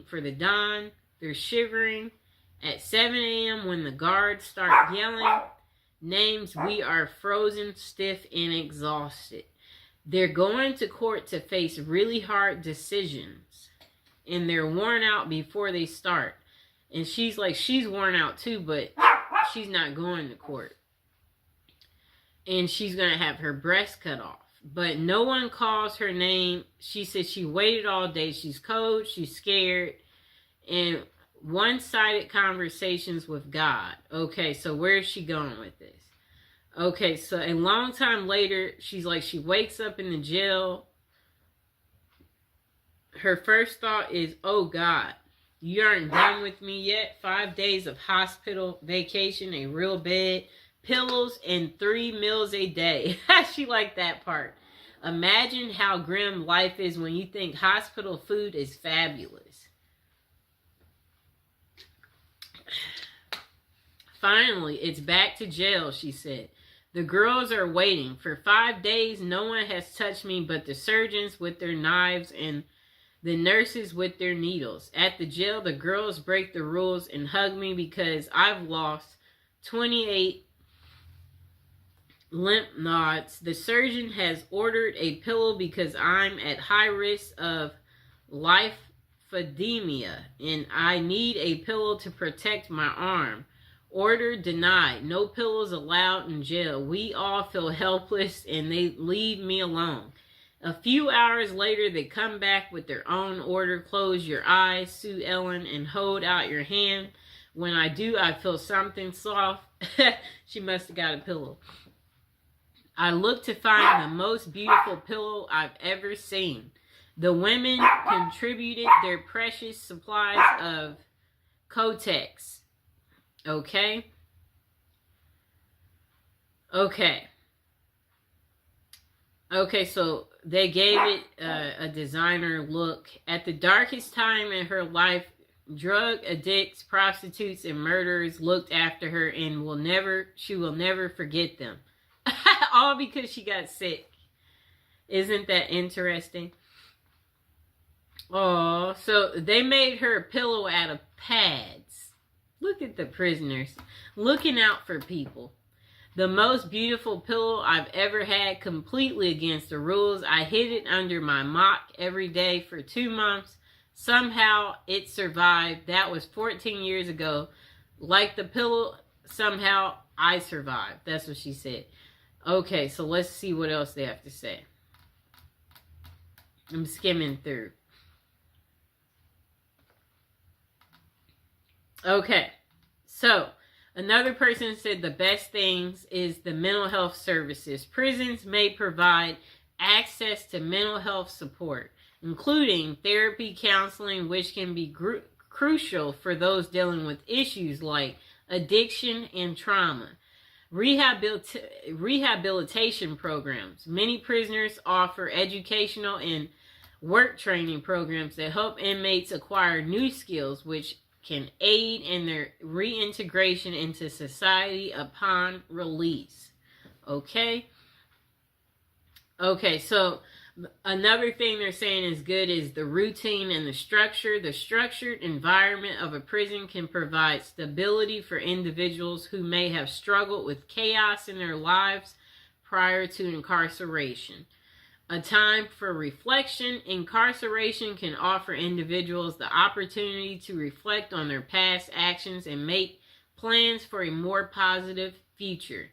for the dawn. They're shivering. At 7 a.m. when the guards start yelling names, we are frozen, stiff, and exhausted. They're going to court to face really hard decisions. And they're worn out before they start. And she's like, she's worn out too, but she's not going to court. And she's going to have her breast cut off. But no one calls her name. She said she waited all day. She's cold. She's scared. And one-sided conversations with God. Okay, so where is she going with this? Okay, so a long time later, she's like, she wakes up in the jail. Her first thought is, oh God, you aren't done with me yet. 5 days of hospital vacation, a real bed, pillows, and 3 meals a day. She liked that part. Imagine how grim life is when you think hospital food is fabulous. Finally, it's back to jail, she said. The girls are waiting. For 5 days, no one has touched me but the surgeons with their knives and the nurses with their needles. At the jail, the girls break the rules and hug me because I've lost 28 lymph nodes. The surgeon has ordered a pillow because I'm at high risk of lymphedema and I need a pillow to protect my arm. Order denied. No pillows allowed in jail. We all feel helpless and they leave me alone. A few hours later, they come back with their own order. Close your eyes, Sue Ellen, and hold out your hand. When I do, I feel something soft. She must have got a pillow. I look to find the most beautiful pillow I've ever seen. The women contributed their precious supplies of Kotex. Okay. Okay, so they gave it a designer look. At the darkest time in her life, drug addicts, prostitutes, and murderers looked after her and she will never forget them. All because she got sick. Isn't that interesting? Oh, so they made her a pillow out of pads. Look at the prisoners looking out for people. The most beautiful pillow I've ever had, completely against the rules. I hid it under my mock every day for 2 months. Somehow it survived. That was 14 years ago. Like the pillow, somehow I survived. That's what she said. Okay, so let's see what else they have to say. I'm skimming through. Okay, so another person said the best things is the mental health services. Prisons may provide access to mental health support, including therapy, counseling, which can be crucial for those dealing with issues like addiction and trauma. Rehabilitation programs. Many prisoners offer educational and work training programs that help inmates acquire new skills, which can aid in their reintegration into society upon release. Okay, so another thing they're saying is good is the routine and the structure. The structured environment of a prison can provide stability for individuals who may have struggled with chaos in their lives prior to incarceration. A time for reflection. Incarceration can offer individuals the opportunity to reflect on their past actions and make plans for a more positive future.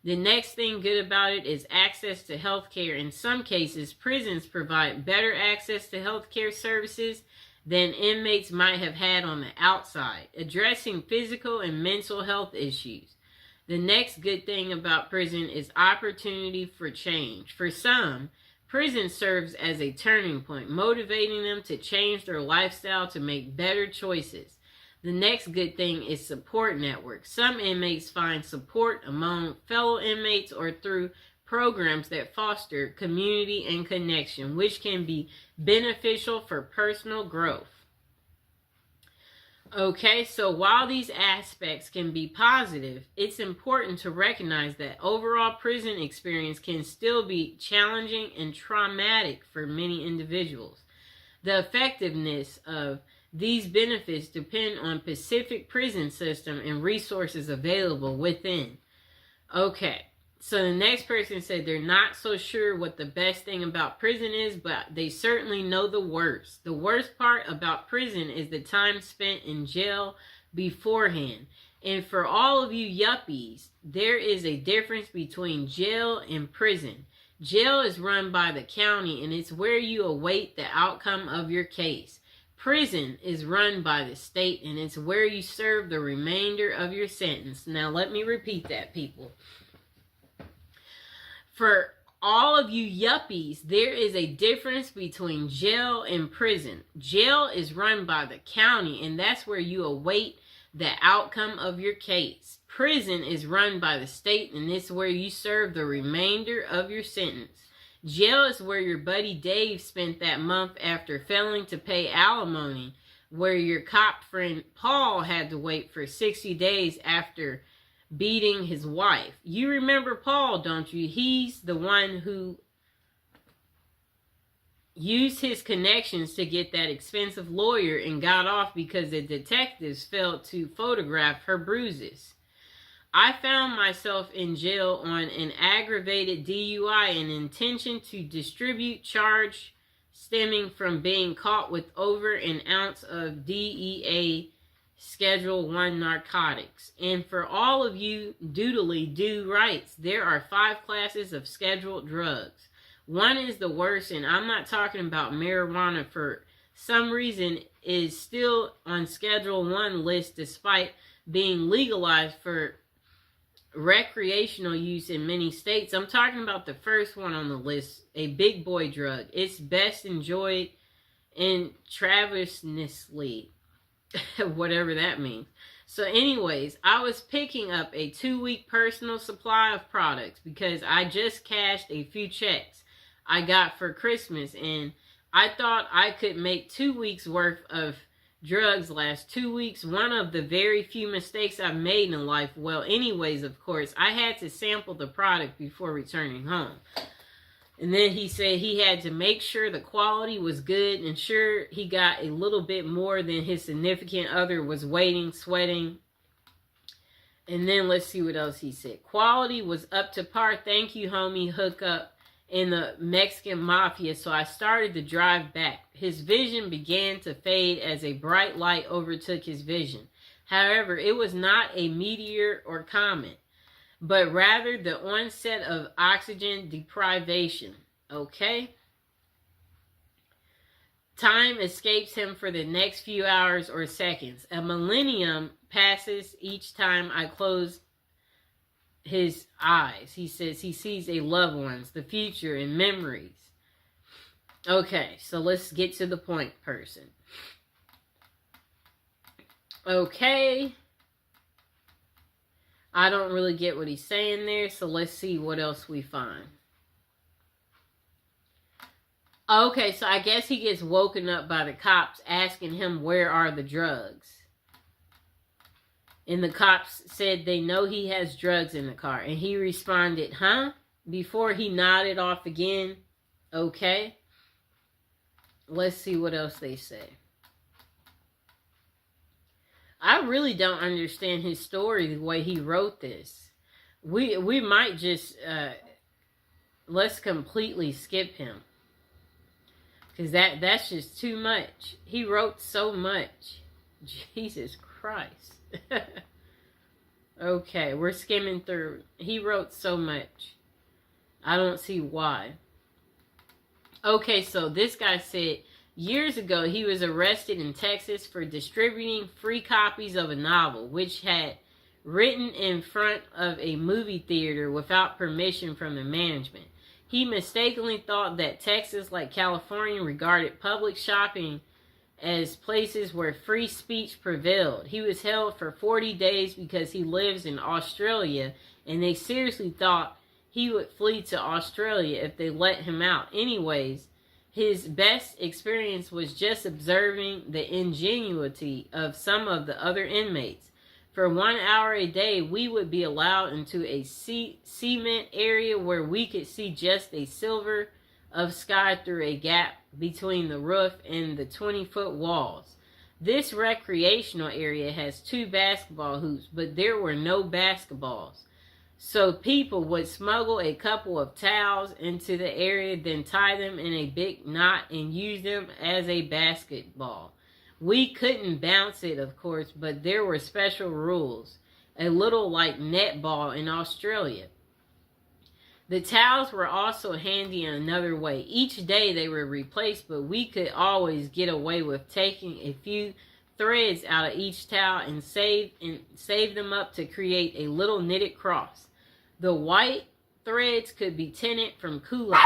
The next thing good about it is access to health care. In some cases, prisons provide better access to health care services than inmates might have had on the outside, addressing physical and mental health issues. The next good thing about prison is opportunity for change. For some, prison serves as a turning point, motivating them to change their lifestyle to make better choices. The next good thing is support networks. Some inmates find support among fellow inmates or through programs that foster community and connection, which can be beneficial for personal growth. Okay, so while these aspects can be positive, it's important to recognize that overall prison experience can still be challenging and traumatic for many individuals. The effectiveness of These benefits depend on Pacific prison system and resources available within. Okay, so the next person said they're not so sure what the best thing about prison is, but they certainly know the worst. The worst part about prison is the time spent in jail beforehand. And for all of you yuppies, there is a difference between jail and prison. Jail is run by the county, and it's where you await the outcome of your case. Prison is run by the state, and it's where you serve the remainder of your sentence. Now, let me repeat that, people. For all of you yuppies, there is a difference between jail and prison. Jail is run by the county, and that's where you await the outcome of your case. Prison is run by the state, and it's where you serve the remainder of your sentence. Jail is where your buddy Dave spent that month after failing to pay alimony, where your cop friend Paul had to wait for 60 days after beating his wife. You remember Paul, don't you? He's the one who used his connections to get that expensive lawyer and got off because the detectives failed to photograph her bruises. I found myself in jail on an aggravated DUI and intention to distribute charge stemming from being caught with over an ounce of DEA Schedule 1 narcotics. And for all of you doodly do rights, there are 5 classes of scheduled drugs. One is the worst, and I'm not talking about marijuana. For some reason is still on Schedule 1 list despite being legalized for recreational use in many states. I'm talking about the first one on the list, a big boy drug. It's best enjoyed intravenously, whatever that means. So anyways, I was picking up a 2-week personal supply of products because I just cashed a few checks I got for Christmas, and I thought I could make 2 weeks worth of drugs last 2 weeks. One of the very few mistakes I've made in life. Well, anyways, of course, I had to sample the product before returning home. And then he said he had to make sure the quality was good and sure he got a little bit more than his significant other was waiting, sweating. And then let's see what else he said. Quality was up to par. Thank you, homie. Hook up in the Mexican mafia. So I started to drive back. His vision began to fade as a bright light overtook his vision. However, it was not a meteor or comet, but rather the onset of oxygen deprivation. Okay? Time escapes him for the next few hours or seconds. A millennium passes each time I close his eyes. He says he sees a loved ones, the future, and memories. Okay, so let's get to the point, person. Okay. I don't really get what he's saying there, so let's see what else we find. Okay, so I guess he gets woken up by the cops asking him where are the drugs. And the cops said they know he has drugs in the car. And he responded, huh? Before he nodded off again. Okay. Let's see what else they say. I really don't understand his story the way he wrote this. We might just, let's completely skip him. Because that's just too much. He wrote so much. Jesus Christ. Okay, we're skimming through. He wrote so much. I don't see why. Okay, so this guy said years ago he was arrested in Texas for distributing free copies of a novel which had written in front of a movie theater without permission from the management. He mistakenly thought that Texas, like California, regarded public shopping as places where free speech prevailed. He was held for 40 days because he lives in Australia, and they seriously thought he would flee to Australia if they let him out. Anyways, his best experience was just observing the ingenuity of some of the other inmates. For 1 hour a day, we would be allowed into a cement area where we could see just a silver of sky through a gap between the roof and the 20-foot walls. This recreational area has 2 basketball hoops, but there were no basketballs. So people would smuggle a couple of towels into the area, then tie them in a big knot and use them as a basketball. We couldn't bounce it, of course, but there were special rules, a little like netball in Australia. The towels were also handy in another way. Each day they were replaced, but we could always get away with taking a few threads out of each towel and save them up to create a little knitted cross. The white threads could be tinted from Kool-Aid,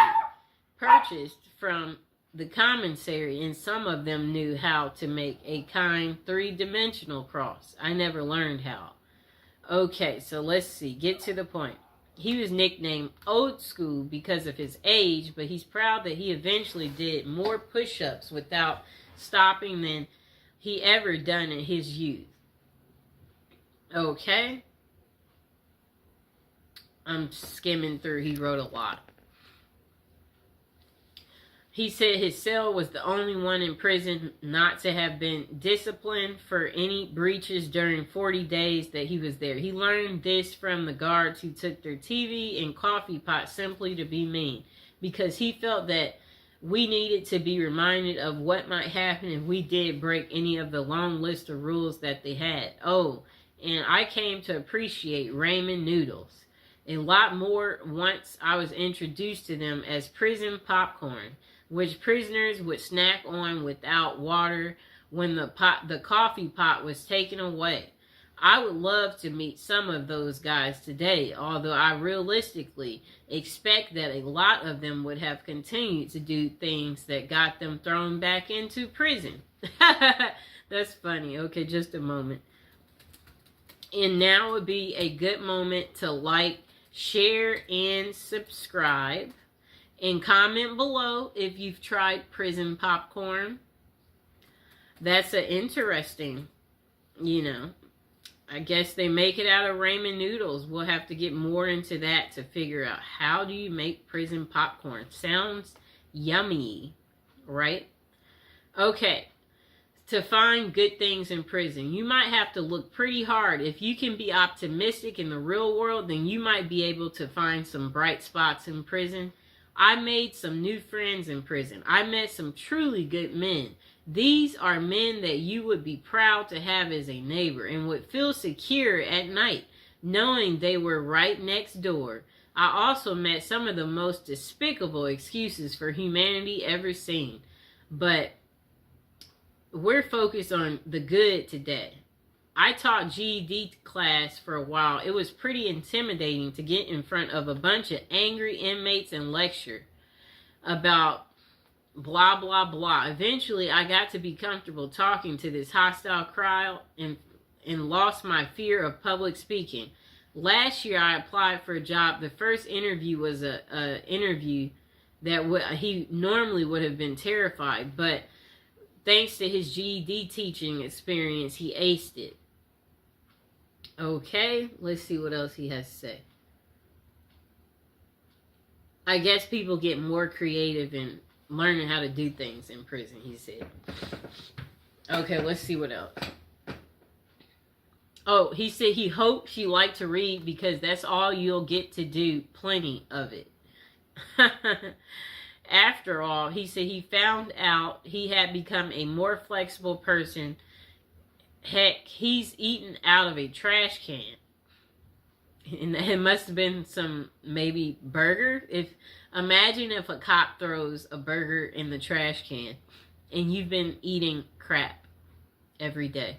purchased from the commissary, and some of them knew how to make a kind 3-dimensional cross. I never learned how. Okay, so let's see. Get to the point. He was nicknamed Old School because of his age, but he's proud that he eventually did more push-ups without stopping than he ever done in his youth. Okay. I'm skimming through. He wrote a lot. He said his cell was the only one in prison not to have been disciplined for any breaches during 40 days that he was there. He learned this from the guards who took their TV and coffee pot simply to be mean, because he felt that we needed to be reminded of what might happen if we did break any of the long list of rules that they had. Oh, and I came to appreciate ramen noodles a lot more once I was introduced to them as prison popcorn, which prisoners would snack on without water when the coffee pot was taken away. I would love to meet some of those guys today, although I realistically expect that a lot of them would have continued to do things that got them thrown back into prison. That's funny. Okay, just a moment. And now would be a good moment to like, share, and subscribe. And comment below if you've tried prison popcorn. That's an interesting, I guess they make it out of ramen noodles. We'll have to get more into that to figure out how do you make prison popcorn. Sounds yummy, right? Okay. To find good things in prison, you might have to look pretty hard. If you can be optimistic in the real world, then you might be able to find some bright spots in prison. I made some new friends in prison. I met some truly good men. These are men that you would be proud to have as a neighbor and would feel secure at night, knowing they were right next door. I also met some of the most despicable excuses for humanity ever seen. But we're focused on the good today. I taught GED class for a while. It was pretty intimidating to get in front of a bunch of angry inmates and lecture about blah, blah, blah. Eventually, I got to be comfortable talking to this hostile crowd and lost my fear of public speaking. Last year, I applied for a job. The first interview was a interview that he normally would have been terrified, but thanks to his GED teaching experience, he aced it. Okay, let's see what else he has to say. I guess people get more creative in learning how to do things in prison, he said. Okay, let's see what else. Oh, he said he hopes you like to read because that's all you'll get to do. Plenty of it. After all, he said he found out he had become a more flexible person. Heck, he's eaten out of a trash can. And it must have been some, maybe, burger. Imagine if a cop throws a burger in the trash can and you've been eating crap every day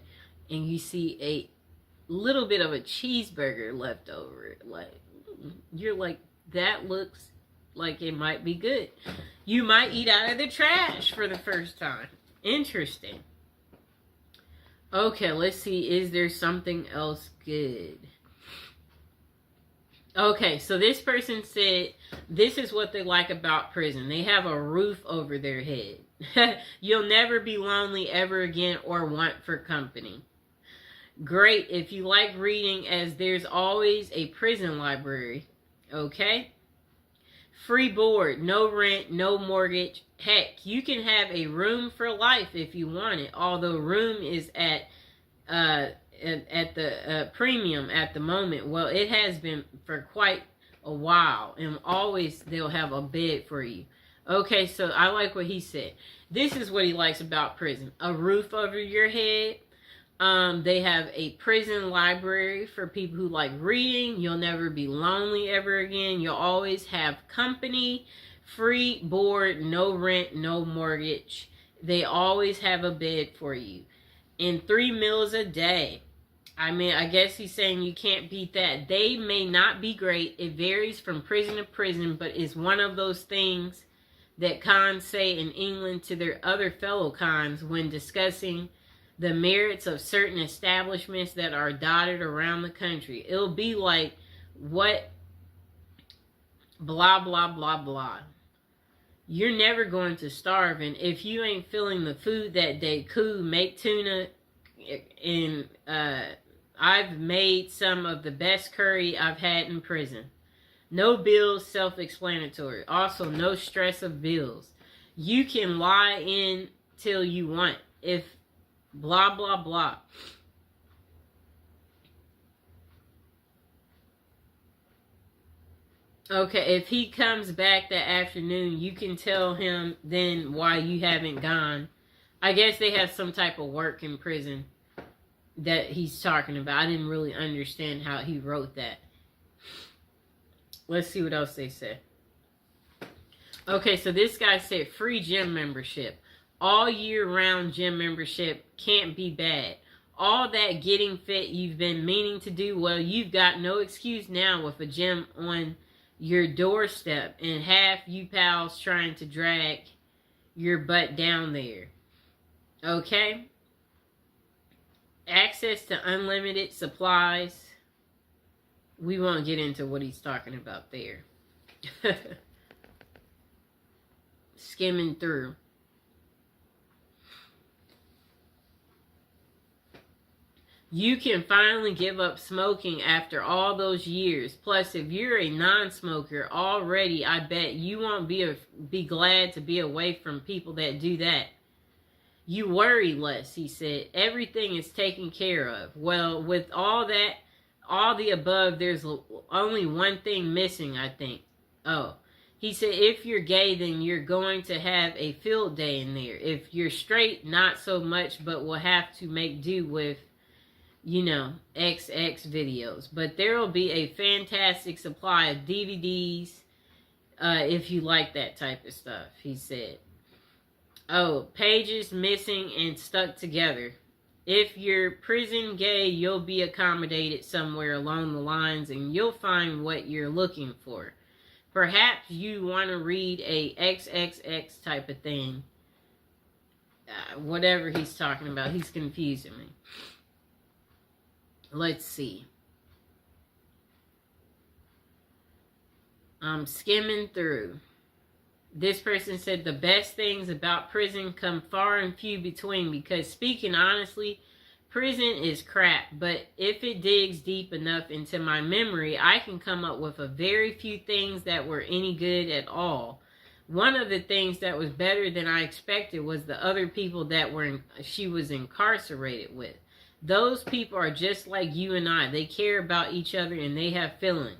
and you see a little bit of a cheeseburger left over. You're like, that looks like it might be good. You might eat out of the trash for the first time. Interesting. Okay, let's see. Is there something else good? Okay, so this person said this is what they like about prison. They have a roof over their head. You'll never be lonely ever again or want for company. Great if you like reading, as there's always a prison library. Okay? Free board, no rent, no mortgage. Heck, you can have a room for life if you want it. Although room is at the premium at the moment. Well, it has been for quite a while, and always they'll have a bed for you. Okay, so I like what he said. This is what he likes about prison: a roof over your head. They have a prison library for people who like reading. You'll never be lonely ever again. You'll always have company. Free board, no rent, no mortgage. They always have a bed for you. And 3 meals a day. I mean, I guess he's saying you can't beat that. They may not be great. It varies from prison to prison, but it's one of those things that cons say in England to their other fellow cons when discussing the merits of certain establishments that are dotted around the country. It'll be like, what, blah, blah, blah, blah. You're never going to starve, and if you ain't feeling the food that day, cool, make tuna. And I've made some of the best curry I've had in prison. No bills, self-explanatory. Also, no stress of bills. You can lie in till you want. If blah, blah, blah. Okay, if he comes back that afternoon, you can tell him then why you haven't gone. I guess they have some type of work in prison that he's talking about. I didn't really understand how he wrote that. Let's see what else they said. Okay, so this guy said free gym membership. All year round gym membership can't be bad. All that getting fit you've been meaning to do, well, you've got no excuse now with a gym on your doorstep and half you pals trying to drag your butt down there. Okay? Access to unlimited supplies. We won't get into what he's talking about there. Skimming through. You can finally give up smoking after all those years. Plus, if you're a non-smoker already, I bet you won't be glad to be away from people that do that. You worry less, he said. Everything is taken care of. Well, with all that, all the above, there's only one thing missing, I think. Oh, he said if you're gay, then you're going to have a field day in there. If you're straight, not so much, but we'll have to make do with, you know, XX videos. But there will be a fantastic supply of DVDs if you like that type of stuff, he said. Oh, pages missing and stuck together. If you're prison gay, you'll be accommodated somewhere along the lines and you'll find what you're looking for. Perhaps you want to read a XXX type of thing. Whatever he's talking about, he's confusing me. Let's see. I'm skimming through. This person said the best things about prison come far and few between because, speaking honestly, prison is crap. But if it digs deep enough into my memory, I can come up with a very few things that were any good at all. One of the things that was better than I expected was the other people that she was incarcerated with. Those people are just like you and I. They care about each other and they have feelings.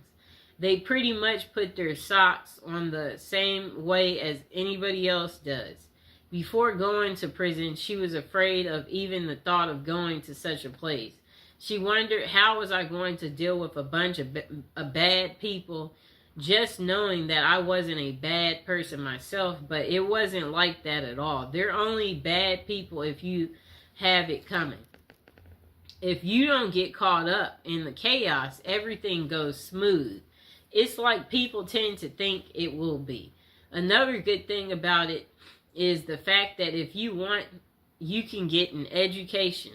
They pretty much put their socks on the same way as anybody else does. Before going to prison, she was afraid of even the thought of going to such a place. She wondered, how was I going to deal with a bunch of bad people, just knowing that I wasn't a bad person myself, but it wasn't like that at all. They're only bad people if you have it coming. If you don't get caught up in the chaos, everything goes smooth. It's like people tend to think it will be. Another good thing about it is the fact that if you want, you can get an education.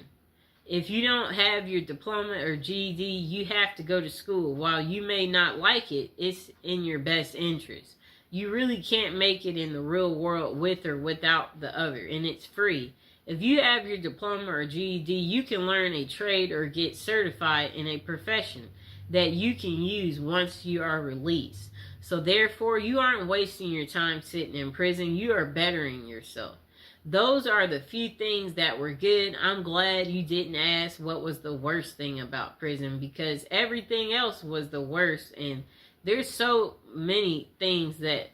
If you don't have your diploma or GED, you have to go to school. While you may not like it, it's in your best interest. You really can't make it in the real world with or without the other, and it's free. If you have your diploma or GED, you can learn a trade or get certified in a profession that you can use once you are released. So therefore, you aren't wasting your time sitting in prison. You are bettering yourself. Those are the few things that were good. I'm glad you didn't ask what was the worst thing about prison, because everything else was the worst. And there's so many things that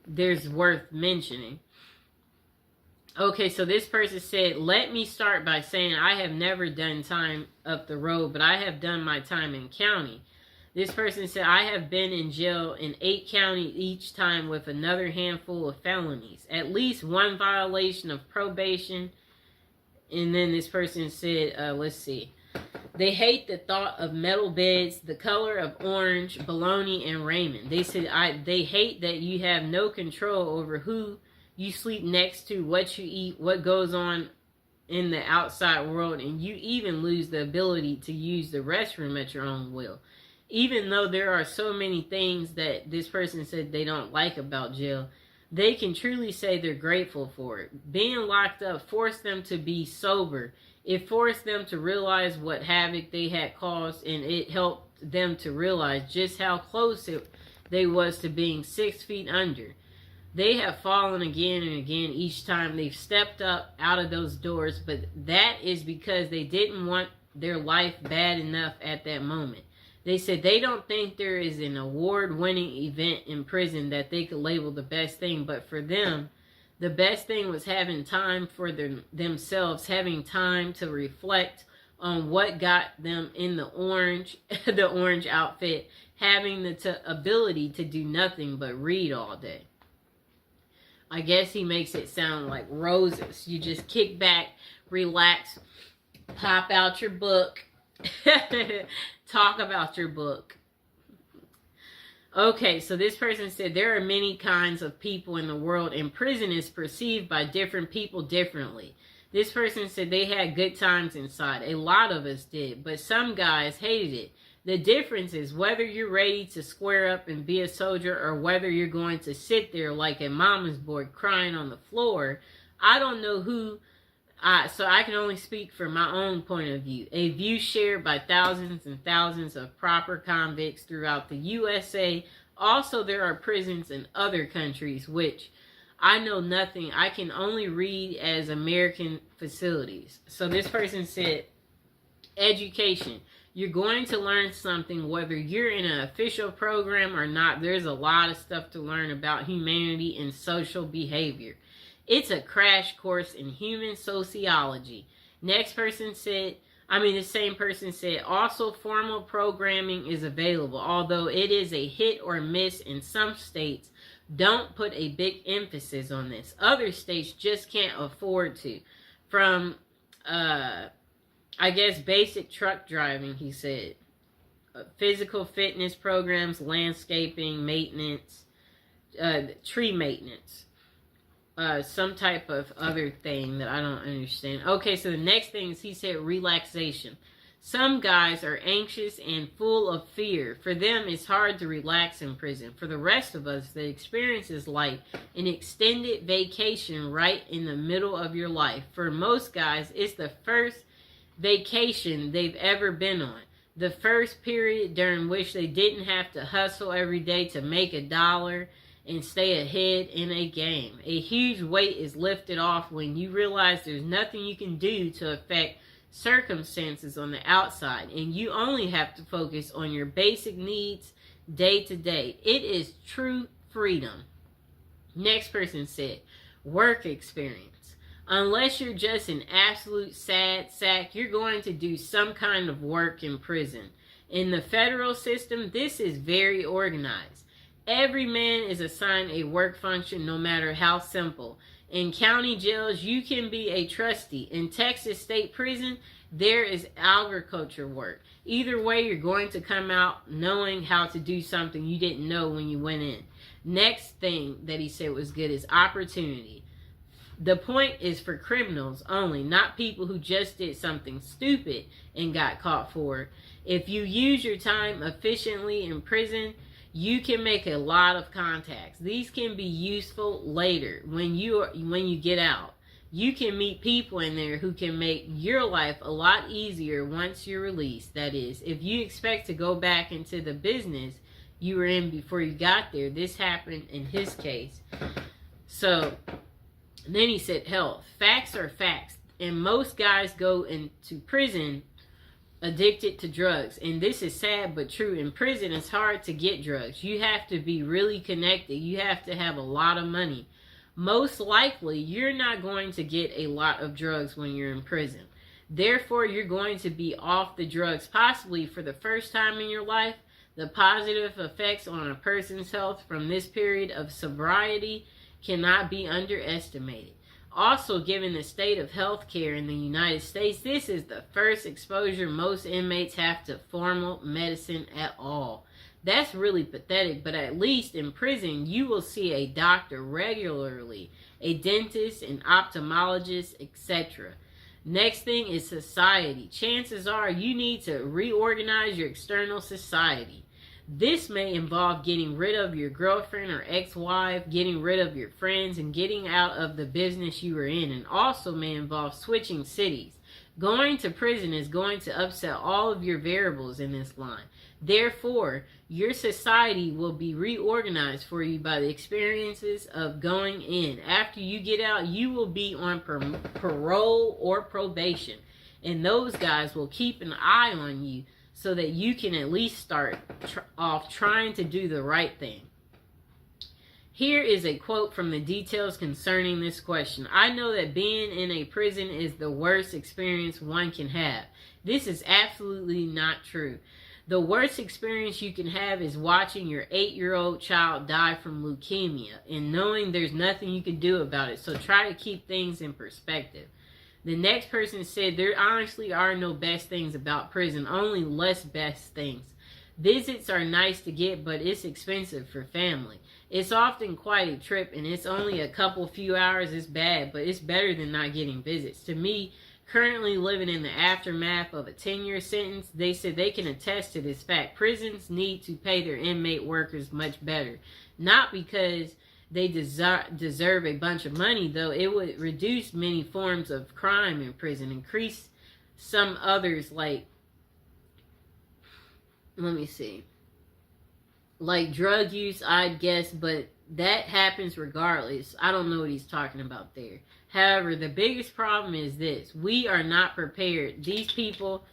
there's worth mentioning. Okay, so this person said, let me start by saying I have never done time up the road, but I have done my time in county. This person said, I have been in jail in 8 counties each time with another handful of felonies. At least one violation of probation. And then this person said, let's see. They hate the thought of metal beds, the color of orange, bologna, and ramen. They said, they hate that you have no control over who you sleep next to, what you eat, what goes on in the outside world, and you even lose the ability to use the restroom at your own will. Even though there are so many things that this person said they don't like about jail, they can truly say they're grateful for it. Being locked up forced them to be sober. It forced them to realize what havoc they had caused, and it helped them to realize just how close they was to being 6 feet under. They have fallen again and again each time they've stepped up out of those doors, but that is because they didn't want their life bad enough at that moment. They said they don't think there is an award-winning event in prison that they could label the best thing, but for them, the best thing was having time for themselves, having time to reflect on what got them in the orange outfit, having the ability to do nothing but read all day. I guess he makes it sound like roses. You just kick back, relax, pop out your book, talk about your book. Okay, so this person said there are many kinds of people in the world, and prison is perceived by different people differently. This person said they had good times inside. A lot of us did, but some guys hated it. The difference is whether you're ready to square up and be a soldier, or whether you're going to sit there like a mama's boy crying on the floor. I don't know who, so I can only speak from my own point of view. A view shared by thousands and thousands of proper convicts throughout the USA. Also, there are prisons in other countries, which I know nothing. I can only read as American facilities. So this person said, education. You're going to learn something whether you're in an official program or not. There's a lot of stuff to learn about humanity and social behavior. It's a crash course in human sociology. Next person said, the same person said, also formal programming is available, although it is a hit or miss in some states. Don't put a big emphasis on this. Other states just can't afford to. From, basic truck driving, he said. Physical fitness programs, landscaping, maintenance, tree maintenance. Some type of other thing that I don't understand. Okay, so the next thing is he said relaxation. Some guys are anxious and full of fear. For them, it's hard to relax in prison. For the rest of us, the experience is like an extended vacation right in the middle of your life. For most guys, it's the first vacation they've ever been on. The first period during which they didn't have to hustle every day to make $1 and stay ahead in a game. A huge weight is lifted off when you realize there's nothing you can do to affect circumstances on the outside, and you only have to focus on your basic needs day to day. It is true freedom. Next person said, work experience. Unless you're just an absolute sad sack, you're going to do some kind of work in prison. In the federal system, this is very organized. Every man is assigned a work function, no matter how simple. In county jails, you can be a trustee. In Texas State Prison, there is agriculture work. Either way, you're going to come out knowing how to do something you didn't know when you went in. Next thing that he said was good is opportunity. The point is for criminals only, not people who just did something stupid and got caught for it. If you use your time efficiently in prison, you can make a lot of contacts. These can be useful later when you get out. You can meet people in there who can make your life a lot easier once you're released. That is, if you expect to go back into the business, you were in before you got there. This happened in his case. So then he said, health. Facts are facts. And most guys go into prison addicted to drugs. And this is sad but true. In prison, it's hard to get drugs. You have to be really connected. You have to have a lot of money. Most likely, you're not going to get a lot of drugs when you're in prison. Therefore, you're going to be off the drugs possibly for the first time in your life. The positive effects on a person's health from this period of sobriety cannot be underestimated. Also, given the state of health care in the United States, this is the first exposure most inmates have to formal medicine at all. That's really pathetic, but at least in prison, you will see a doctor regularly, a dentist, an ophthalmologist, etc. Next thing is society. Chances are you need to reorganize your external society. This may involve getting rid of your girlfriend or ex-wife, getting rid of your friends, and getting out of the business you were in, and also may involve switching cities. Going to prison is going to upset all of your variables in this line. Therefore, your society will be reorganized for you by the experiences of going in. After you get out, you will be on parole or probation, and those guys will keep an eye on you so that you can at least start off trying to do the right thing. Here is a quote from the details concerning this question. I know that being in a prison is the worst experience one can have. This is absolutely not true. The worst experience you can have is watching your 8-year-old child die from leukemia and knowing there's nothing you can do about it. So try to keep things in perspective. The next person said, there honestly are no best things about prison, only less best things. Visits are nice to get, but it's expensive for family. It's often quite a trip, and it's only a few hours. It's bad, but it's better than not getting visits. To me, currently living in the aftermath of a 10-year sentence, they said they can attest to this fact. Prisons need to pay their inmate workers much better. Not because they deserve a bunch of money, though. It would reduce many forms of crime in prison, increase some others like, let me see, like drug use, I'd guess, but that happens regardless. I don't know what he's talking about there. However, the biggest problem is this. We are not prepared. These people,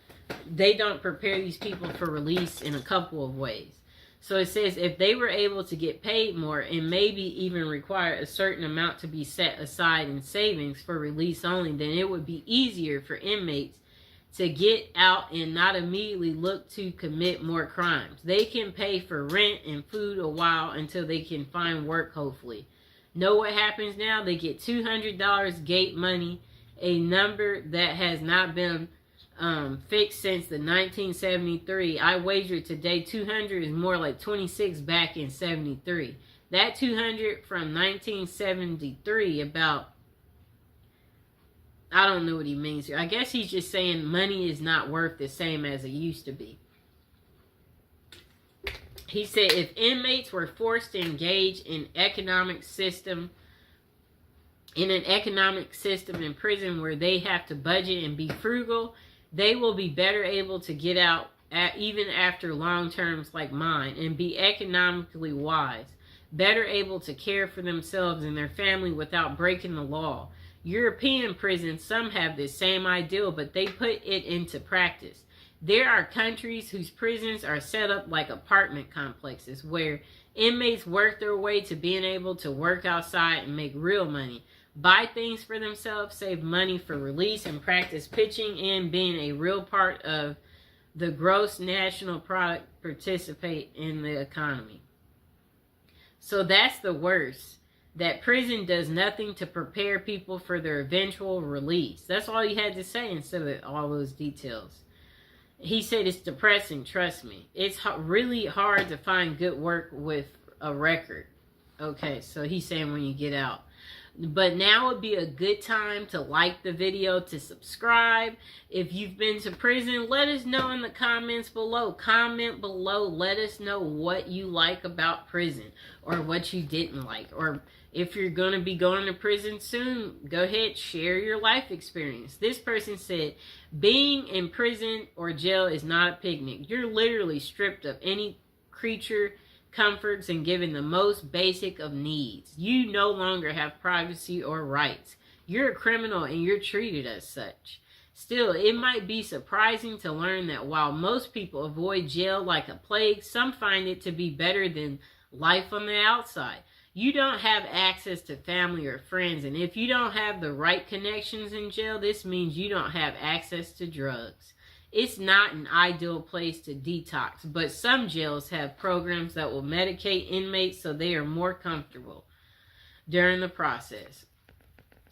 they don't prepare these people for release in a couple of ways. So it says if they were able to get paid more and maybe even require a certain amount to be set aside in savings for release only, then it would be easier for inmates to get out and not immediately look to commit more crimes. They can pay for rent and food a while until they can find work, hopefully. Know what happens now? They get $200 gate money, a number that has not been fixed since the 1973. I wager today 200 is more like 26 back in 73. That 200 from 1973 about, I don't know what he means here. I guess he's just saying money is not worth the same as it used to be. He said if inmates were forced to engage in an economic system in prison where they have to budget and be frugal, they will be better able to get out even after long terms like mine and be economically wise, better able to care for themselves and their family without breaking the law. European prisons, some have this same ideal, but they put it into practice. There are countries whose prisons are set up like apartment complexes where inmates work their way to being able to work outside and make real money, buy things for themselves, save money for release, and practice pitching in being a real part of the gross national product, participate in the economy. So that's the worst. That prison does nothing to prepare people for their eventual release. That's all he had to say instead of all those details. He said it's depressing, trust me. It's really hard to find good work with a record. Okay, so he's saying when you get out. But now would be a good time to like the video, to subscribe. If you've been to prison, let us know in the comments below. Comment below. Let us know what you like about prison or what you didn't like. Or if you're going to be going to prison soon, go ahead, share your life experience. This person said, being in prison or jail is not a picnic. You're literally stripped of any creature comforts, and given the most basic of needs. You no longer have privacy or rights. You're a criminal and you're treated as such. Still, it might be surprising to learn that while most people avoid jail like a plague, some find it to be better than life on the outside. You don't have access to family or friends, and if you don't have the right connections in jail, this means you don't have access to drugs. It's not an ideal place to detox, but some jails have programs that will medicate inmates so they are more comfortable during the process.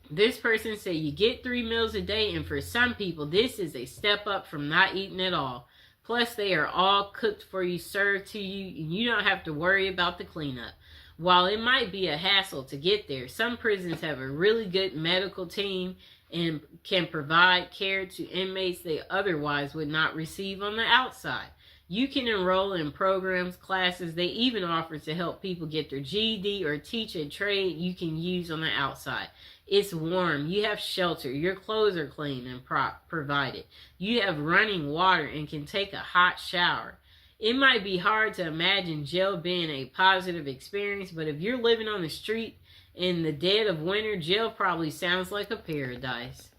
This person said you get 3 meals a day, and for some people, this is a step up from not eating at all. Plus, they are all cooked for you, served to you, and you don't have to worry about the cleanup. While it might be a hassle to get there, some prisons have a really good medical team and can provide care to inmates they otherwise would not receive on the outside. You can enroll in programs, classes. They even offer to help people get their GED or teach a trade you can use on the outside. It's warm. You have shelter. Your clothes are clean and provided. You have running water and can take a hot shower. It might be hard to imagine jail being a positive experience, but if you're living on the street in the dead of winter, jail probably sounds like a paradise.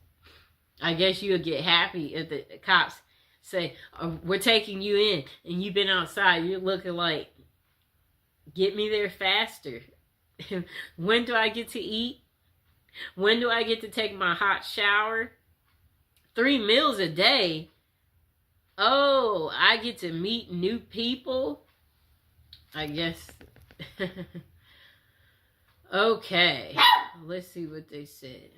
I guess you'll get happy if the cops say, oh, we're taking you in, and you've been outside. You're looking like, get me there faster. When do I get to eat? When do I get to take my hot shower? 3 meals a day? Oh, I get to meet new people? I guess. Okay, let's see what they said.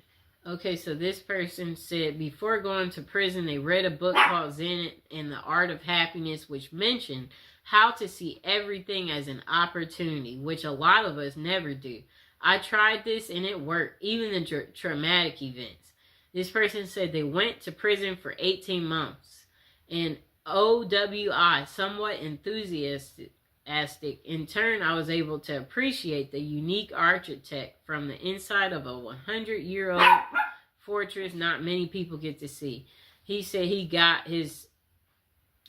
Okay, so this person said before going to prison, they read a book called Zen and the Art of Happiness, which mentioned how to see everything as an opportunity, which a lot of us never do. I tried this and it worked, even the traumatic events. This person said they went to prison for 18 months. And OWI, somewhat enthusiastic. In turn, I was able to appreciate the unique architect from the inside of a 100-year-old fortress not many people get to see. He said he got his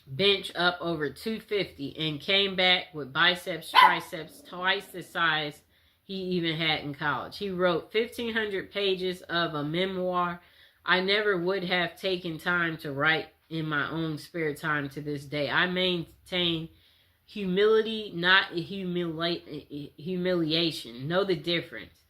bench up over 250 and came back with biceps, triceps twice the size he even had in college. He wrote 1,500 pages of a memoir. I never would have taken time to write in my own spare time to this day. I maintain humility, not humiliation. Know the difference.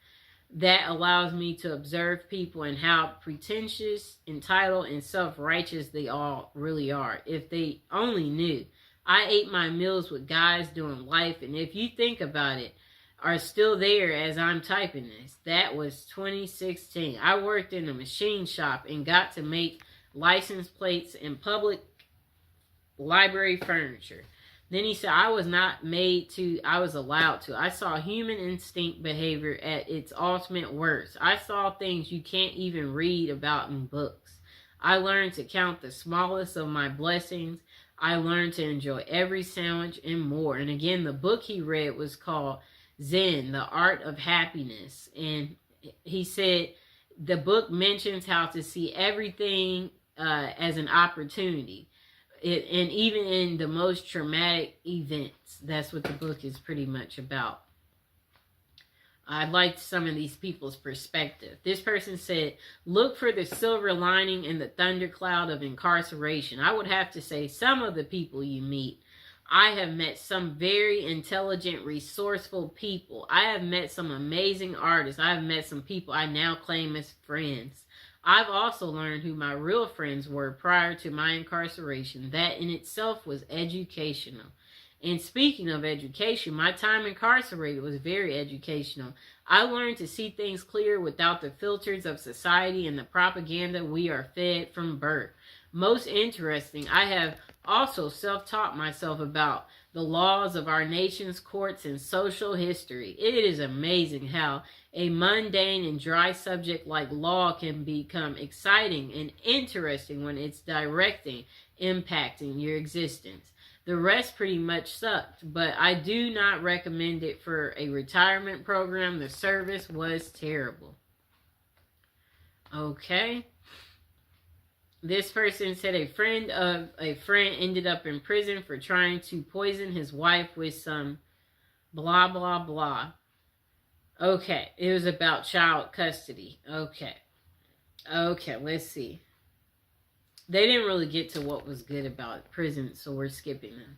That allows me to observe people and how pretentious, entitled, and self-righteous they all really are. If they only knew. I ate my meals with guys doing life, and if you think about it, are still there as I'm typing this. That was 2016. I worked in a machine shop and got to make license plates and public library furniture. Then he said, I was not made to, I was allowed to. I saw human instinct behavior at its ultimate worst. I saw things you can't even read about in books. I learned to count the smallest of my blessings. I learned to enjoy every sandwich and more. And again, the book he read was called Zen, the Art of Happiness. And he said the book mentions how to see everything as an opportunity. And even in the most traumatic events, that's what the book is pretty much about. I liked some of these people's perspective. This person said, look for the silver lining in the thundercloud of incarceration. I would have to say some of the people you meet. I have met some very intelligent, resourceful people. I have met some amazing artists. I have met some people I now claim as friends. I've also learned who my real friends were prior to my incarceration. That in itself was educational. And speaking of education, my time incarcerated was very educational. I learned to see things clear without the filters of society and the propaganda we are fed from birth. Most interesting, I have also self-taught myself about the laws of our nation's courts and social history. It is amazing how a mundane and dry subject like law can become exciting and interesting when it's directing, impacting your existence. The rest pretty much sucked, but I do not recommend it for a retirement program. The service was terrible. Okay. This person said a friend ended up in prison for trying to poison his wife with some Blah, blah, blah. Okay, it was about child custody. Okay. Okay, let's see. They didn't really get to what was good about prison, so we're skipping them.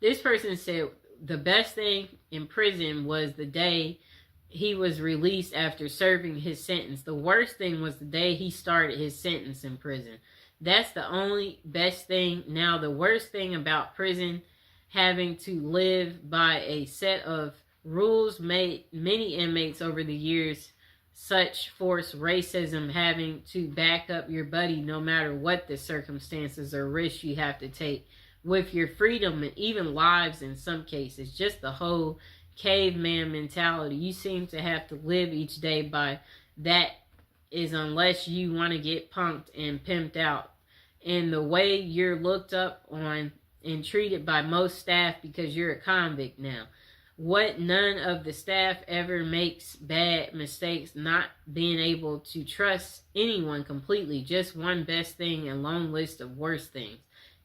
This person said the best thing in prison was the day he was released after serving his sentence. The worst thing was the day he started his sentence in prison. That's the only best thing. Now, the worst thing about prison, having to live by a set of rules made many inmates over the years, such force racism, having to back up your buddy no matter what the circumstances or risks you have to take with your freedom and even lives in some cases. Just the whole caveman mentality. You seem to have to live each day by that, is unless you want to get punked and pimped out. And the way you're looked up on and treated by most staff because you're a convict now. What none of the staff ever makes bad mistakes, not being able to trust anyone completely. Just one best thing and long list of worst things.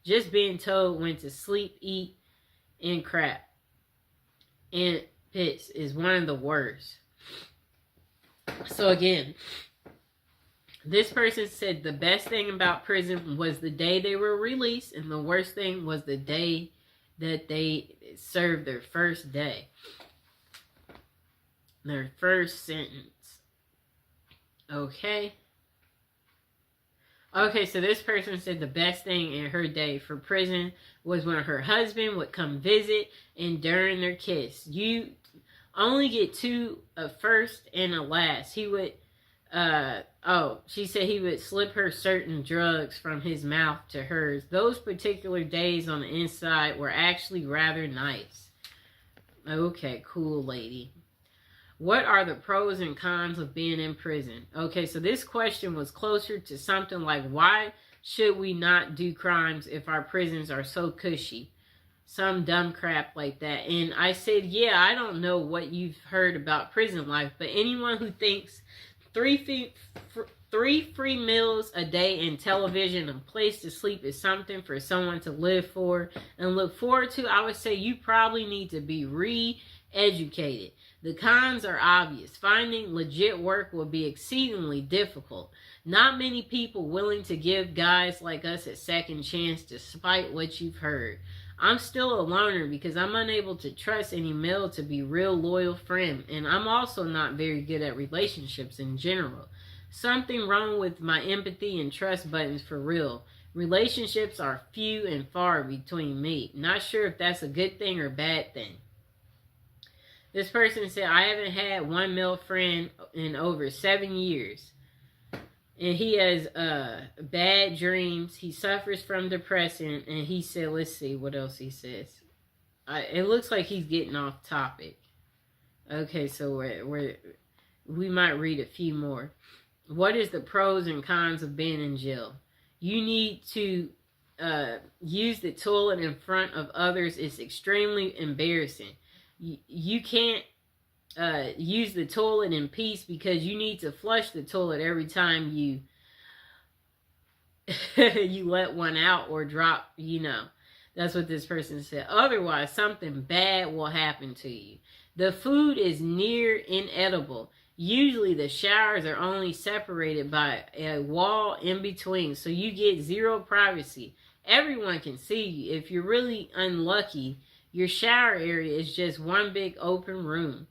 Just being told when to sleep, eat, and crap. And piss is one of the worst. So again, this person said the best thing about prison was the day they were released, and the worst thing was the day that they served their first day. Their first sentence. Okay. Okay, so this person said the best thing in her day for prison was when her husband would come visit and during their kiss. You only get two, a first and a last. He would, she said he would slip her certain drugs from his mouth to hers. Those particular days on the inside were actually rather nice. Okay, cool lady. What are the pros and cons of being in prison? Okay, so this question was closer to something like, why should we not do crimes if our prisons are so cushy? Some dumb crap like that. And I said, yeah, I don't know what you've heard about prison life, but anyone who thinks three free meals a day and television and place to sleep is something for someone to live for and look forward to, I would say you probably need to be re-educated. The cons are obvious. Finding legit work will be exceedingly difficult. Not many people willing to give guys like us a second chance despite what you've heard. I'm still a loner because I'm unable to trust any male to be real loyal friend, and I'm also not very good at relationships in general. Something wrong with my empathy and trust buttons for real. Relationships are few and far between me. Not sure if that's a good thing or bad thing. This person said, I haven't had one male friend in over 7 years. And he has bad dreams. He suffers from depression. And he said, let's see what else he says. It looks like he's getting off topic. Okay, so we might read a few more. What is the pros and cons of being in jail? You need to use the toilet in front of others. It's extremely embarrassing. You can't use the toilet in peace because you need to flush the toilet every time you you let one out or drop, That's what this person said. Otherwise, something bad will happen to you. The food is near inedible. Usually the showers are only separated by a wall in between, so you get zero privacy. Everyone can see you. If you're really unlucky, your shower area is just one big open room.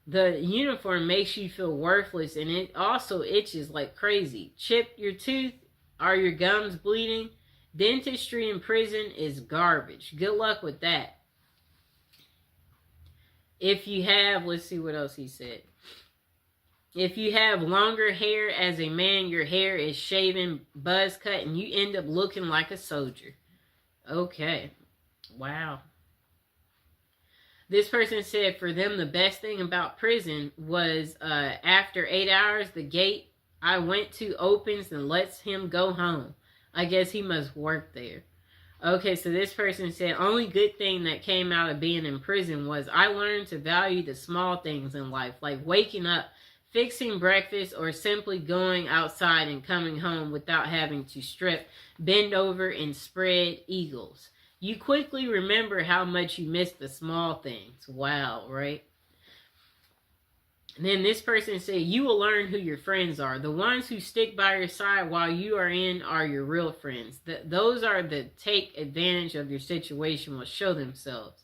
The uniform makes you feel worthless, and it also itches like crazy. Chip your tooth? Are your gums bleeding? Dentistry in prison is garbage. Good luck with that. If you have, let's see what else he said. If you have longer hair as a man, your hair is shaven, buzz cut, and you end up looking like a soldier. Okay. Wow. This person said for them the best thing about prison was after 8 hours, the gate I went to opens and lets him go home. I guess he must work there. Okay, so this person said only good thing that came out of being in prison was I learned to value the small things in life, like waking up, fixing breakfast, or simply going outside and coming home without having to strip, bend over, and spread eagles. You quickly remember how much you missed the small things. Wow, right? And then this person said, you will learn who your friends are. The ones who stick by your side while you are in are your real friends. Those are the take advantage of your situation will show themselves.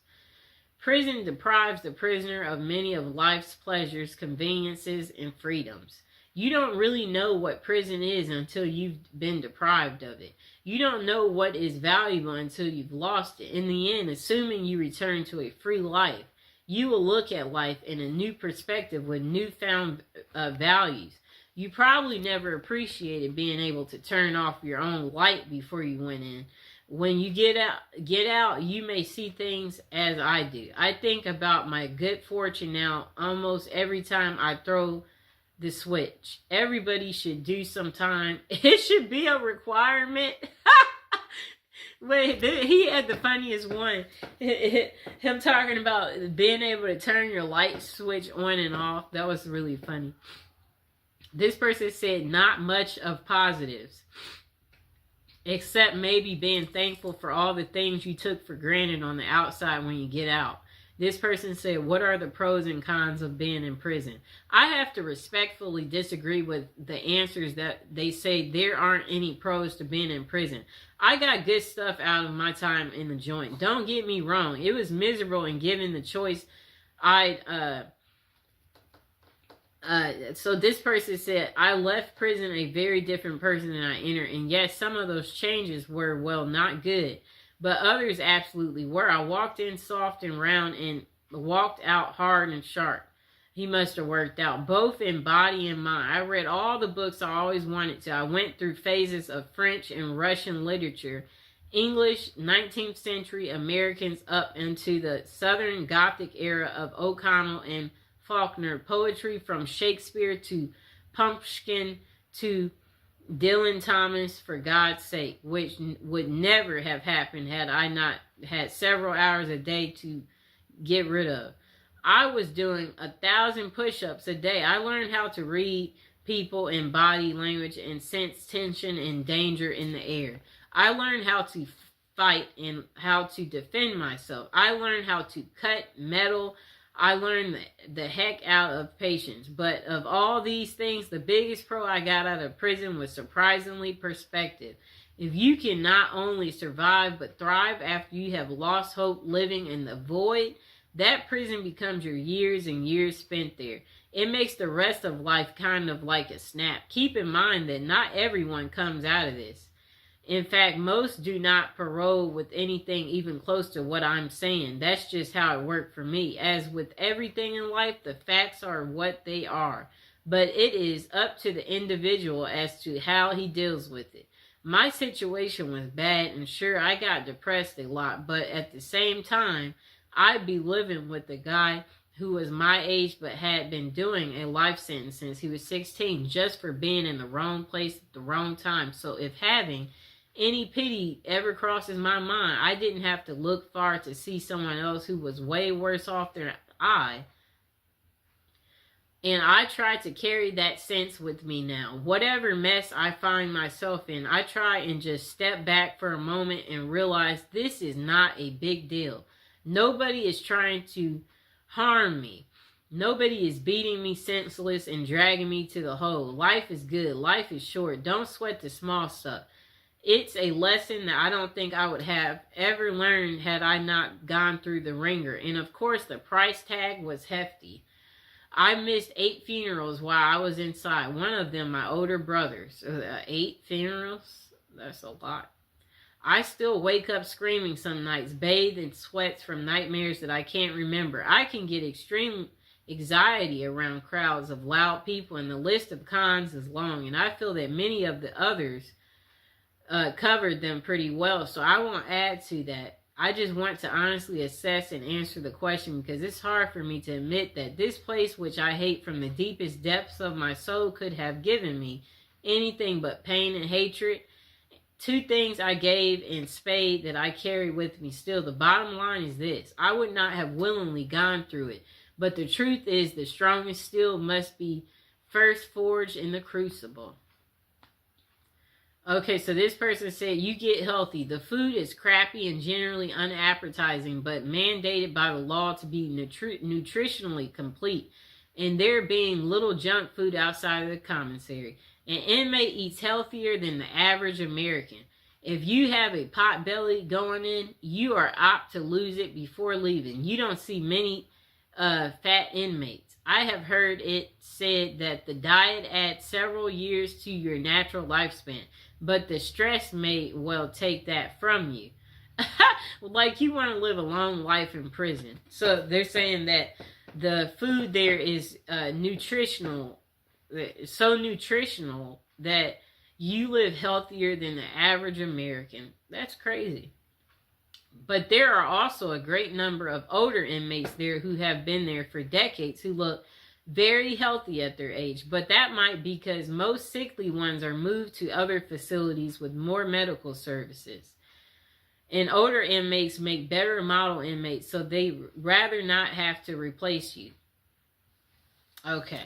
Prison deprives the prisoner of many of life's pleasures, conveniences, and freedoms. You don't really know what prison is until you've been deprived of it. You don't know what is valuable until you've lost it. In the end, assuming you return to a free life, you will look at life in a new perspective with newfound values. You probably never appreciated being able to turn off your own light before you went in. When you get out, you may see things as I do. I think about my good fortune now almost every time I throw the switch. Everybody should do sometime. It should be a requirement. Wait, he had the funniest one. Him talking about being able to turn your light switch on and off. That was really funny. This person said not much of positives, except maybe being thankful for all the things you took for granted on the outside when you get out. This person said, what are the pros and cons of being in prison? I have to respectfully disagree with the answers that they say there aren't any pros to being in prison. I got good stuff out of my time in the joint. Don't get me wrong. It was miserable, and given the choice, so this person said, I left prison a very different person than I entered. And yes, some of those changes were, well, not good. But others absolutely were. I walked in soft and round and walked out hard and sharp. He must have worked out, both in body and mind. I read all the books I always wanted to. I went through phases of French and Russian literature, English, 19th century Americans up into the Southern Gothic era of O'Connell and Faulkner, poetry from Shakespeare to Pumpkin to Dylan Thomas, for God's sake, which would never have happened had I not had several hours a day to get rid of. I was doing 1,000 push-ups a day. I learned how to read people and body language and sense tension and danger in the air. I learned how to fight and how to defend myself. I learned how to cut metal. I learned the heck out of patience. But of all these things, the biggest pro I got out of prison was surprisingly perspective. If you can not only survive but thrive after you have lost hope living in the void, that prison becomes your years and years spent there. It makes the rest of life kind of like a snap. Keep in mind that not everyone comes out of this. In fact, most do not parole with anything even close to what I'm saying. That's just how it worked for me. As with everything in life, the facts are what they are. But it is up to the individual as to how he deals with it. My situation was bad, and sure, I got depressed a lot. But at the same time, I'd be living with a guy who was my age but had been doing a life sentence since he was 16 just for being in the wrong place at the wrong time. So if having any pity ever crosses my mind, I didn't have to look far to see someone else who was way worse off than I. And I try to carry that sense with me now. Whatever mess I find myself in, I try and just step back for a moment and realize this is not a big deal. Nobody is trying to harm me. Nobody is beating me senseless and dragging me to the hole. Life is good. Life is short. Don't sweat the small stuff. It's a lesson that I don't think I would have ever learned had I not gone through the ringer. And of course, the price tag was hefty. I missed 8 funerals while I was inside. One of them, my older brother's. 8 funerals? That's a lot. I still wake up screaming some nights, bathed in sweats from nightmares that I can't remember. I can get extreme anxiety around crowds of loud people, and the list of cons is long, and I feel that many of the others covered them pretty well, so I won't add to that. I just want to honestly assess and answer the question because it's hard for me to admit that this place, which I hate from the deepest depths of my soul, could have given me anything but pain and hatred. 2 things I gave in spade that I carry with me still. The bottom line is this. I would not have willingly gone through it. But the truth is the strongest steel must be first forged in the crucible. Okay, so this person said, you get healthy. The food is crappy and generally unappetizing, but mandated by the law to be nutritionally complete. And there being little junk food outside of the commissary. An inmate eats healthier than the average American. If you have a pot belly going in, you are apt to lose it before leaving. You don't see many fat inmates. I have heard it said that the diet adds several years to your natural lifespan, but the stress may well take that from you. Like you want to live a long life in prison. So they're saying that the food there is nutritional, so nutritional that you live healthier than the average American. That's crazy. But there are also a great number of older inmates there who have been there for decades who look very healthy at their age. But that might be because most sickly ones are moved to other facilities with more medical services. And older inmates make better model inmates, so they rather not have to replace you. Okay.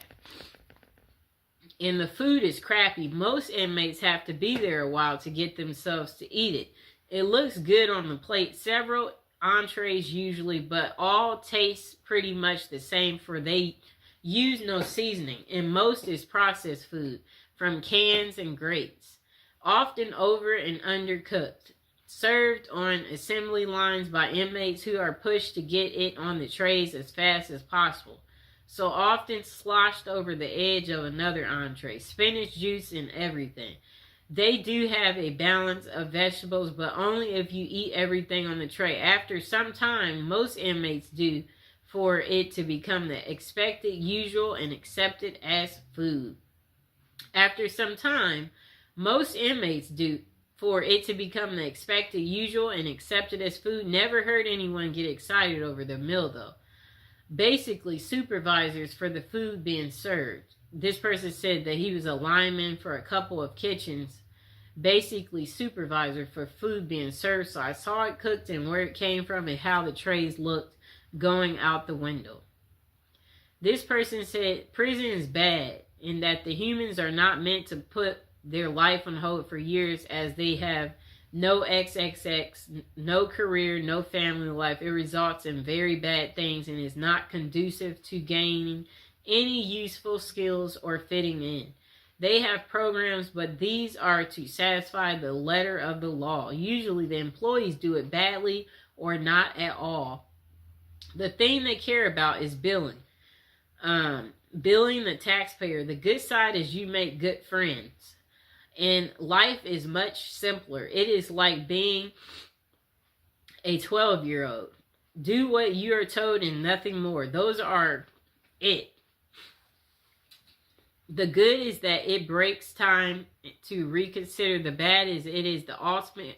And the food is crappy. Most inmates have to be there a while to get themselves to eat it. It looks good on the plate. Several entrees usually, but all taste pretty much the same, for they use no seasoning. And most is processed food from cans and grates, often over and undercooked, served on assembly lines by inmates who are pushed to get it on the trays as fast as possible. So often sloshed over the edge of another entree, spinach juice and everything. They do have a balance of vegetables, but only if you eat everything on the tray. After some time, most inmates do, for it to become the expected, usual, and accepted as food. After some time, most inmates do, for it to become the expected, usual, and accepted as food. Never heard anyone get excited over the meal, though. Basically, supervisors for the food being served. This person said that he was a lineman for a couple of kitchens, basically supervisor for food being served. So I saw it cooked and where it came from and how the trays looked going out the window. This person said prison is bad in that the humans are not meant to put their life on hold for years, as they have no XXX, no career, no family life. It results in very bad things and is not conducive to gaining any useful skills or fitting in. They have programs, but these are to satisfy the letter of the law. Usually the employees do it badly or not at all. The thing they care about is billing. Billing the taxpayer. The good side is you make good friends. And life is much simpler. It is like being a 12-year-old. Do what you are told and nothing more. Those are it. The good is that it breaks time to reconsider. The bad is it is the ultimate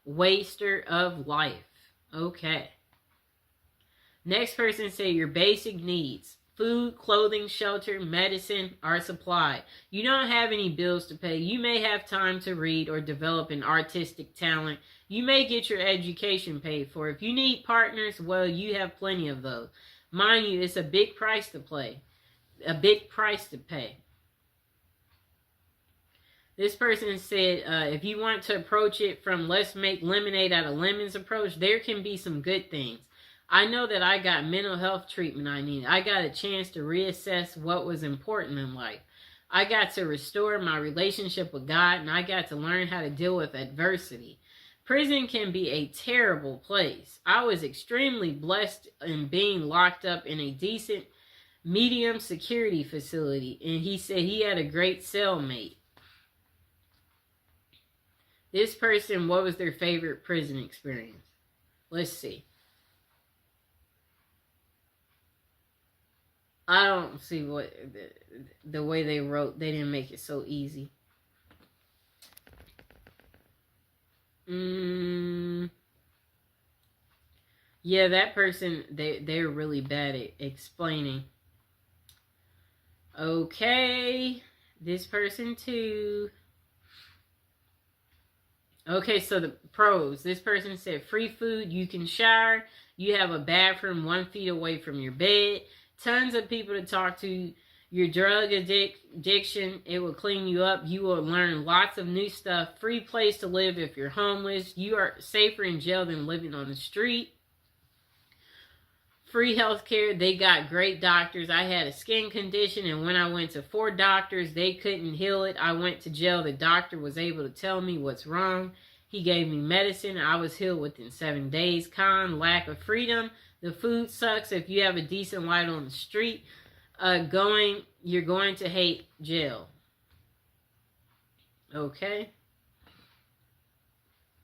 waster of life. Okay. Next person say your basic needs. Food, clothing, shelter, medicine are supplied. You don't have any bills to pay. You may have time to read or develop an artistic talent. You may get your education paid for. If you need partners, well, you have plenty of those. Mind you, it's a big price to pay. A big price to pay. This person said, if you want to approach it from let's make lemonade out of lemons approach, there can be some good things. I know that I got mental health treatment I needed. I got a chance to reassess what was important in life. I got to restore my relationship with God, and I got to learn how to deal with adversity. Prison can be a terrible place. I was extremely blessed in being locked up in a decent, medium security facility, and he said he had a great cellmate. This person, what was their favorite prison experience? Let's see. I don't see what the way they wrote. They didn't make it so easy. Yeah, that person, they're really bad at explaining. Okay, this person too. Okay, so the pros. This person said free food, you can shower, you have a bathroom 1 feet away from your bed, tons of people to talk to, your drug addiction. It will clean you up. You will learn lots of new stuff. Free place to live if you're homeless. You are safer in jail than living on the street. Free health care. They got great doctors. I had a skin condition, and when I went to 4 doctors, they couldn't heal it. I went to jail. The doctor was able to tell me what's wrong. He gave me medicine. I was healed within 7 days. Con, lack of freedom. The food sucks. If you have a decent light on the street, you're going to hate jail. Okay?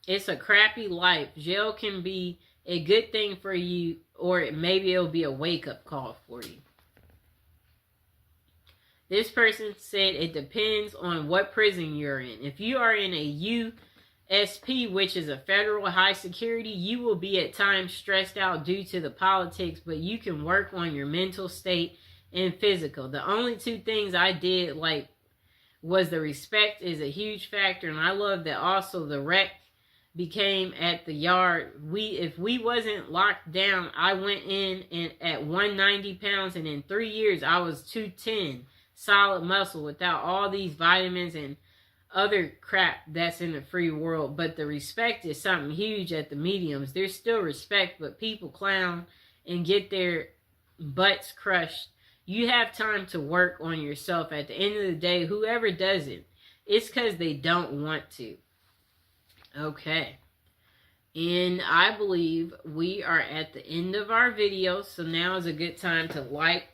It's a crappy life. Jail can be a good thing for you, or maybe it'll be a wake-up call for you. This person said it depends on what prison you're in. If you are in a USP, which is a federal high security, you will be at times stressed out due to the politics, but you can work on your mental state and physical. The only 2 things I did was the respect is a huge factor, and I love that also the rec became at the yard. If we wasn't locked down, I went in and at 190 pounds, and in 3 years I was 210, solid muscle without all these vitamins and other crap that's in the free world. But the respect is something huge at the mediums. There's still respect, but people clown and get their butts crushed. You have time to work on yourself. At the end of the day, whoever does it, it's because they don't want to. Okay. And I believe we are at the end of our video. So now is a good time to like,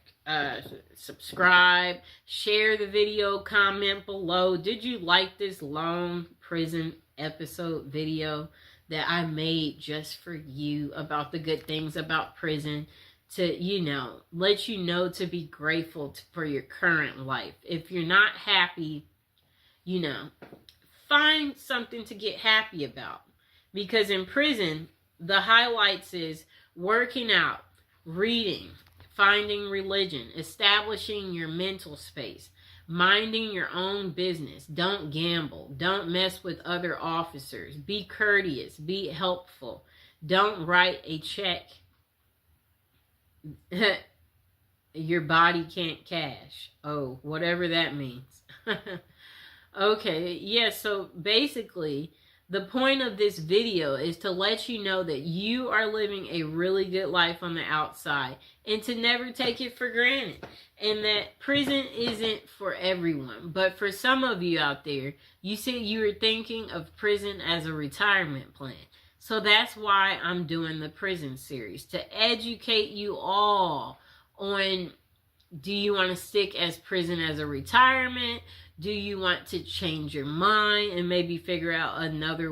subscribe, share the video, comment below. Did you like this long prison episode video that I made just for you about the good things about prison? To, let you know to be grateful for your current life. If you're not happy, find something to get happy about. Because in prison, the highlights is working out, reading, finding religion, establishing your mental space, minding your own business. Don't gamble. Don't mess with other officers. Be courteous. Be helpful. Don't write a check your body can't cash. Oh, whatever that means. Okay, yeah, so basically, the point of this video is to let you know that you are living a really good life on the outside and to never take it for granted. And that prison isn't for everyone. But for some of you out there, you said you were thinking of prison as a retirement plan. So that's why I'm doing the prison series, to educate you all on, do you want to stick as prison as a retirement? Do you want to change your mind and maybe figure out another